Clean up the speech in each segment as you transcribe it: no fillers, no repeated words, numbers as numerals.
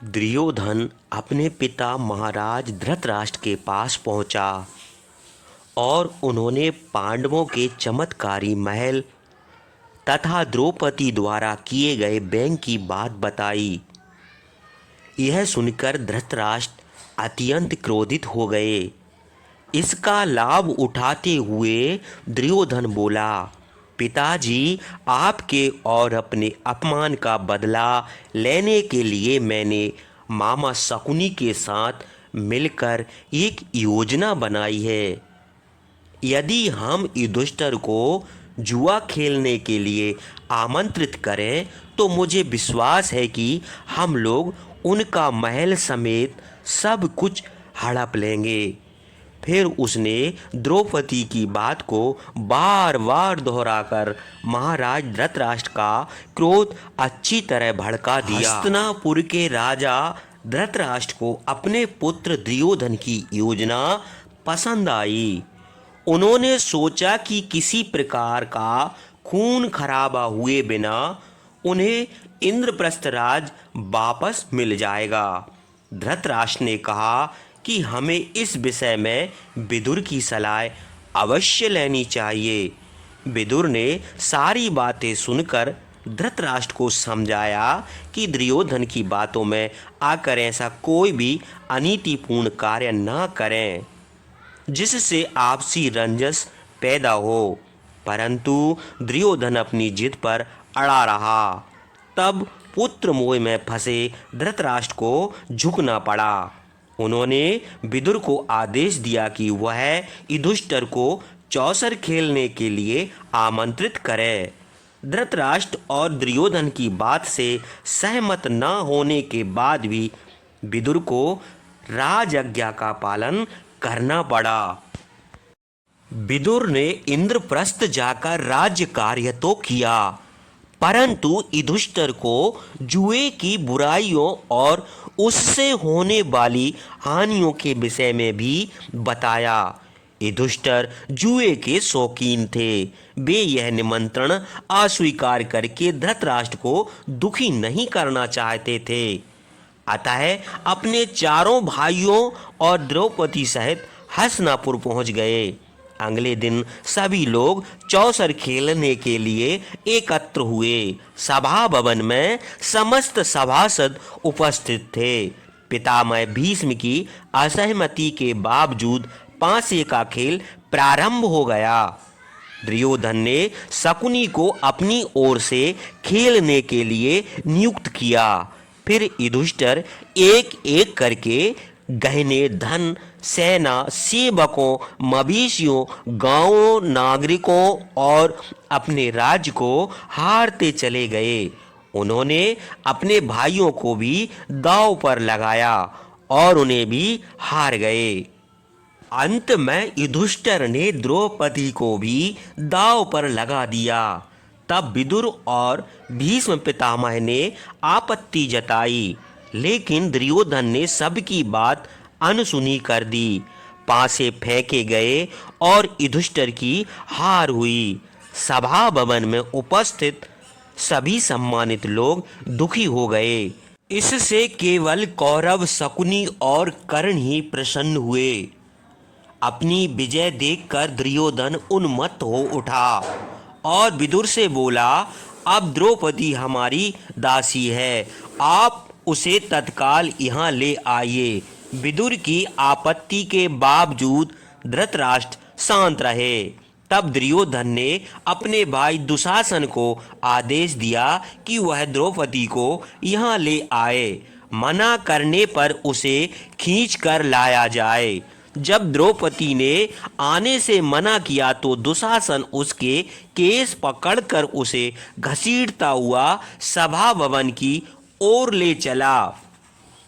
दुर्योधन अपने पिता महाराज धृतराष्ट्र के पास पहुंचा और उन्होंने पांडवों के चमत्कारी महल तथा द्रौपदी द्वारा किए गए व्यंग की बात बताई। यह सुनकर धृतराष्ट्र अत्यंत क्रोधित हो गए। इसका लाभ उठाते हुए दुर्योधन बोला, पिताजी, आपके और अपने अपमान का बदला लेने के लिए मैंने मामा शकुनी के साथ मिलकर एक योजना बनाई है। यदि हम युधिष्ठिर को जुआ खेलने के लिए आमंत्रित करें तो मुझे विश्वास है कि हम लोग उनका महल समेत सब कुछ हड़प लेंगे। फिर उसने द्रौपदी की बात को बार बार दोहराकर महाराज धृतराष्ट्र का क्रोध अच्छी तरह भड़का दिया। हस्तिनापुर के राजा धृतराष्ट्र को अपने पुत्र दुर्योधन की योजना पसंद आई। उन्होंने सोचा कि किसी प्रकार का खून खराबा हुए बिना उन्हें इंद्रप्रस्थ राज वापस मिल जाएगा। धृतराष्ट्र ने कहा कि हमें इस विषय में विदुर की सलाह अवश्य लेनी चाहिए। विदुर ने सारी बातें सुनकर धृतराष्ट्र को समझाया कि दुर्योधन की बातों में आकर ऐसा कोई भी अनीतिपूर्ण कार्य न करें जिससे आपसी रंजस पैदा हो। परंतु दुर्योधन अपनी जिद पर अड़ा रहा। तब पुत्र मोह में फंसे धृतराष्ट्र को झुकना पड़ा। उन्होंने विदुर को आदेश दिया कि वह युधिष्ठिर को चौसर खेलने के लिए आमंत्रित करे। धृतराष्ट्र और दुर्योधन की बात से सहमत न होने के बाद भी विदुर को राजआज्ञा का पालन करना पड़ा। विदुर ने इंद्रप्रस्थ जाकर राज्य कार्य तो किया, परंतु युधिष्ठिर को जुए की बुराइयों और उससे होने वाली हानियों के विषय में भी बताया। युधिष्ठिर जुए के शौकीन थे। वे यह निमंत्रण अस्वीकार करके धृतराष्ट्र को दुखी नहीं करना चाहते थे। अतः अपने चारों भाइयों और द्रौपदी सहित हस्तिनापुर पहुंच गए। अगले दिन सभी लोग चौसर खेलने के लिए एकत्र हुए। सभा भवन में समस्त सभासद उपस्थित थे। पितामह भीष्म की असहमति के बावजूद पासे का खेल प्रारंभ हो गया। दुर्योधन ने शकुनी को अपनी ओर से खेलने के लिए नियुक्त किया। फिर युधिष्ठिर एक एक करके गहने, धन, सेना, सेवकों, मवेशियों, गांवों, नागरिकों और अपने राज्य को हारते चले गए। उन्होंने अपने भाइयों को भी दांव पर लगाया और उन्हें भी हार गए। अंत में युधिष्ठिर ने द्रौपदी को भी दांव पर लगा दिया। तब विदुर और भीष्म पितामह ने आपत्ति जताई, लेकिन दुर्योधन ने सबकी बात अनसुनी कर दी। पासे फेंके गए और युधिष्ठिर की हार हुई। सभा भवन में उपस्थित सभी सम्मानित लोग दुखी हो गए। इससे केवल कौरव, शकुनी और कर्ण ही प्रसन्न हुए। अपनी विजय देखकर दुर्योधन उन्मत्त हो उठा और विदुर से बोला, अब द्रौपदी हमारी दासी है, आप उसे तत्काल यहाँ ले आइए। विदुर की आपत्ति के बावजूद धृतराष्ट्र शांत रहे। तब दुर्योधन ने अपने भाई दुशासन को आदेश दिया कि वह द्रौपदी को यहाँ ले आए। मना करने पर उसे खींच कर लाया जाए। जब द्रौपदी ने आने से मना किया तो दुशासन उसके केस पकड़कर उसे घसीटता हुआ सभा भवन की ओर ले चला।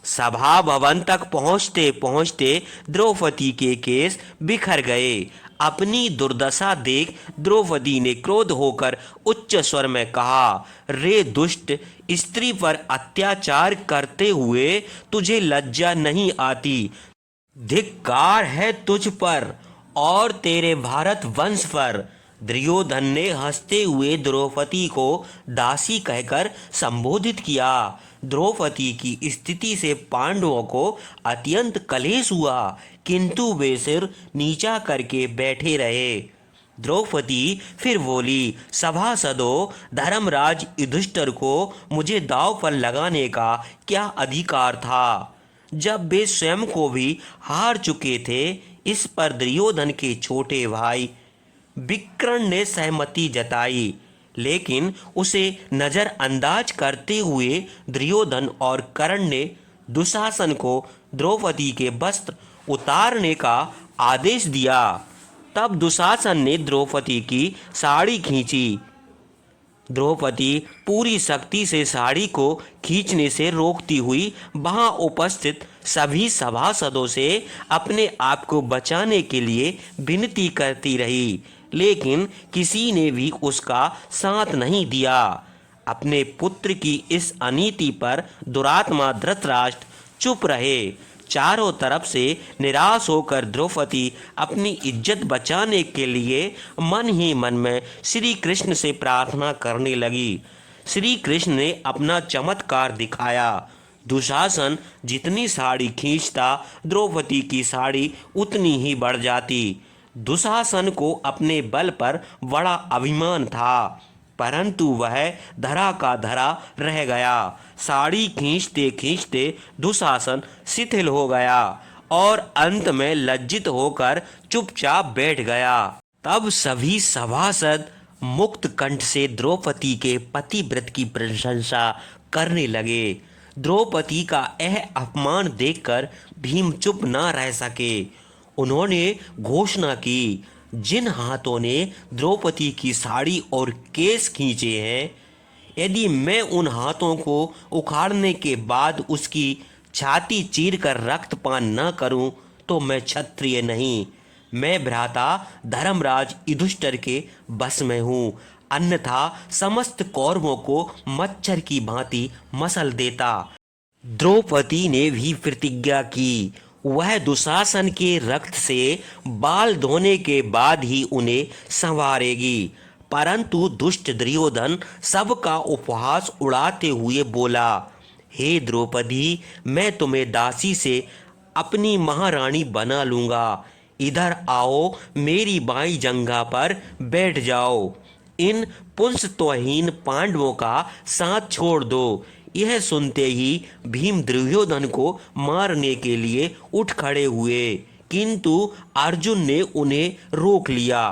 सभा भवन तक पहुंचते पहुंचते द्रौपदी के केस बिखर गए। अपनी दुर्दशा देख द्रौपदी ने क्रोध होकर उच्च स्वर में कहा, रे दुष्ट, स्त्री पर अत्याचार करते हुए तुझे लज्जा नहीं आती? धिक्कार है तुझ पर और तेरे भारत वंश पर। दुर्योधन ने हंसते हुए द्रौपदी को दासी कहकर संबोधित किया। द्रौपदी की स्थिति से पांडवों को अत्यंत कलेश हुआ, किंतु वे सिर नीचा करके बैठे रहे। द्रौपदी फिर बोली, सभासदों, धर्मराज युधिष्ठिर को मुझे दांव पर लगाने का क्या अधिकार था, जब वे स्वयं को भी हार चुके थे। इस पर दुर्योधन के छोटे भाई विकर्ण ने सहमति जताई, लेकिन उसे नजरअंदाज करते हुए दुर्योधन और कर्ण ने दुशासन को द्रौपदी के वस्त्र उतारने का आदेश दिया। तब दुशासन ने द्रौपदी की साड़ी खींची। द्रौपदी पूरी शक्ति से साड़ी को खींचने से रोकती हुई वहां उपस्थित सभी सभासदों से अपने आप को बचाने के लिए विनती करती रही, लेकिन किसी ने भी उसका साथ नहीं दिया। अपने पुत्र की इस अनीति पर दुरात्मा धृतराष्ट्र चुप रहे। चारों तरफ से निराश होकर द्रौपदी अपनी इज्जत बचाने के लिए मन ही मन में श्री कृष्ण से प्रार्थना करने लगी। श्री कृष्ण ने अपना चमत्कार दिखाया। दुशासन जितनी साड़ी खींचता, द्रौपदी की साड़ी उतनी ही बढ़ जाती। दुशासन को अपने बल पर बड़ा अभिमान था, परंतु वह धरा का धरा रह गया। साड़ी खींचते खींचते दुशासन शिथिल हो गया और अंत में लज्जित होकर चुपचाप बैठ गया। तब सभी सभासद मुक्त कंठ से द्रौपदी के पतिव्रत की प्रशंसा करने लगे। द्रौपदी का यह अपमान देखकर भीम चुप न रह सके। उन्होंने घोषणा की, जिन हाथों ने द्रौपदी की साड़ी और केस खींचे हैं, यदि मैं उन हाथों को उखाड़ने के बाद उसकी छाती चीर कर रक्तपान न करूं, तो मैं क्षत्रिय नहीं। मैं भ्राता धर्मराज युधिष्ठिर के बस में हूँ, अन्यथा समस्त कौरवों को मच्छर की भांति मसल देता। द्रौपदी ने भी प्रतिज्ञा की, वह दुशासन के रक्त से बाल धोने के बाद ही उन्हें संवारेगी। परंतु दुष्ट दुर्योधन सबका उपहास उड़ाते हुए बोला, हे द्रौपदी, मैं तुम्हें दासी से अपनी महारानी बना लूंगा। इधर आओ, मेरी बाई जंघा पर बैठ जाओ। इन पुंसत्वहीन पांडवों का साथ छोड़ दो। यह सुनते ही भीम दुर्योधन को मारने के लिए उठ खड़े हुए, किंतु अर्जुन ने उन्हें रोक लिया।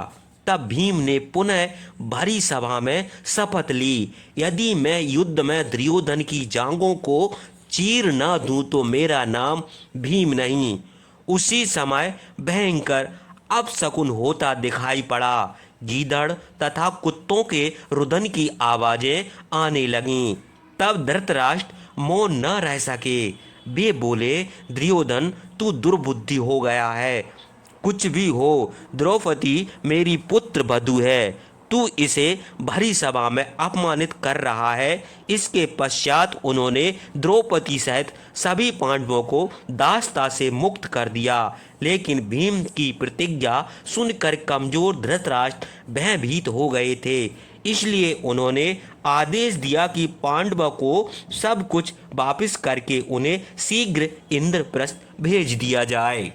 तब भीम ने पुनः भरी सभा में शपथ ली, यदि मैं युद्ध में दुर्योधन की जांघों को चीर न दूं तो मेरा नाम भीम नहीं। उसी समय भयंकर अपशकुन होता दिखाई पड़ा। गीदड़ तथा कुत्तों के रुदन की आवाजें आने लगीं। तब धृतराष्ट्र मौन न रह सके। वे बोले, दुर्योधन, तू दुर्बुद्धि हो गया है। कुछ भी हो, द्रौपदी मेरी पुत्र वधू है। तू इसे भरी सभा में अपमानित कर रहा है। इसके पश्चात उन्होंने द्रौपदी सहित सभी पांडवों को दासता से मुक्त कर दिया, लेकिन भीम की प्रतिज्ञा सुनकर कमजोर धृतराष्ट्र भयभीत हो गए थे। इसलिए उन्होंने आदेश दिया कि पांडवों को सब कुछ वापस करके उन्हें शीघ्र इंद्रप्रस्थ भेज दिया जाए।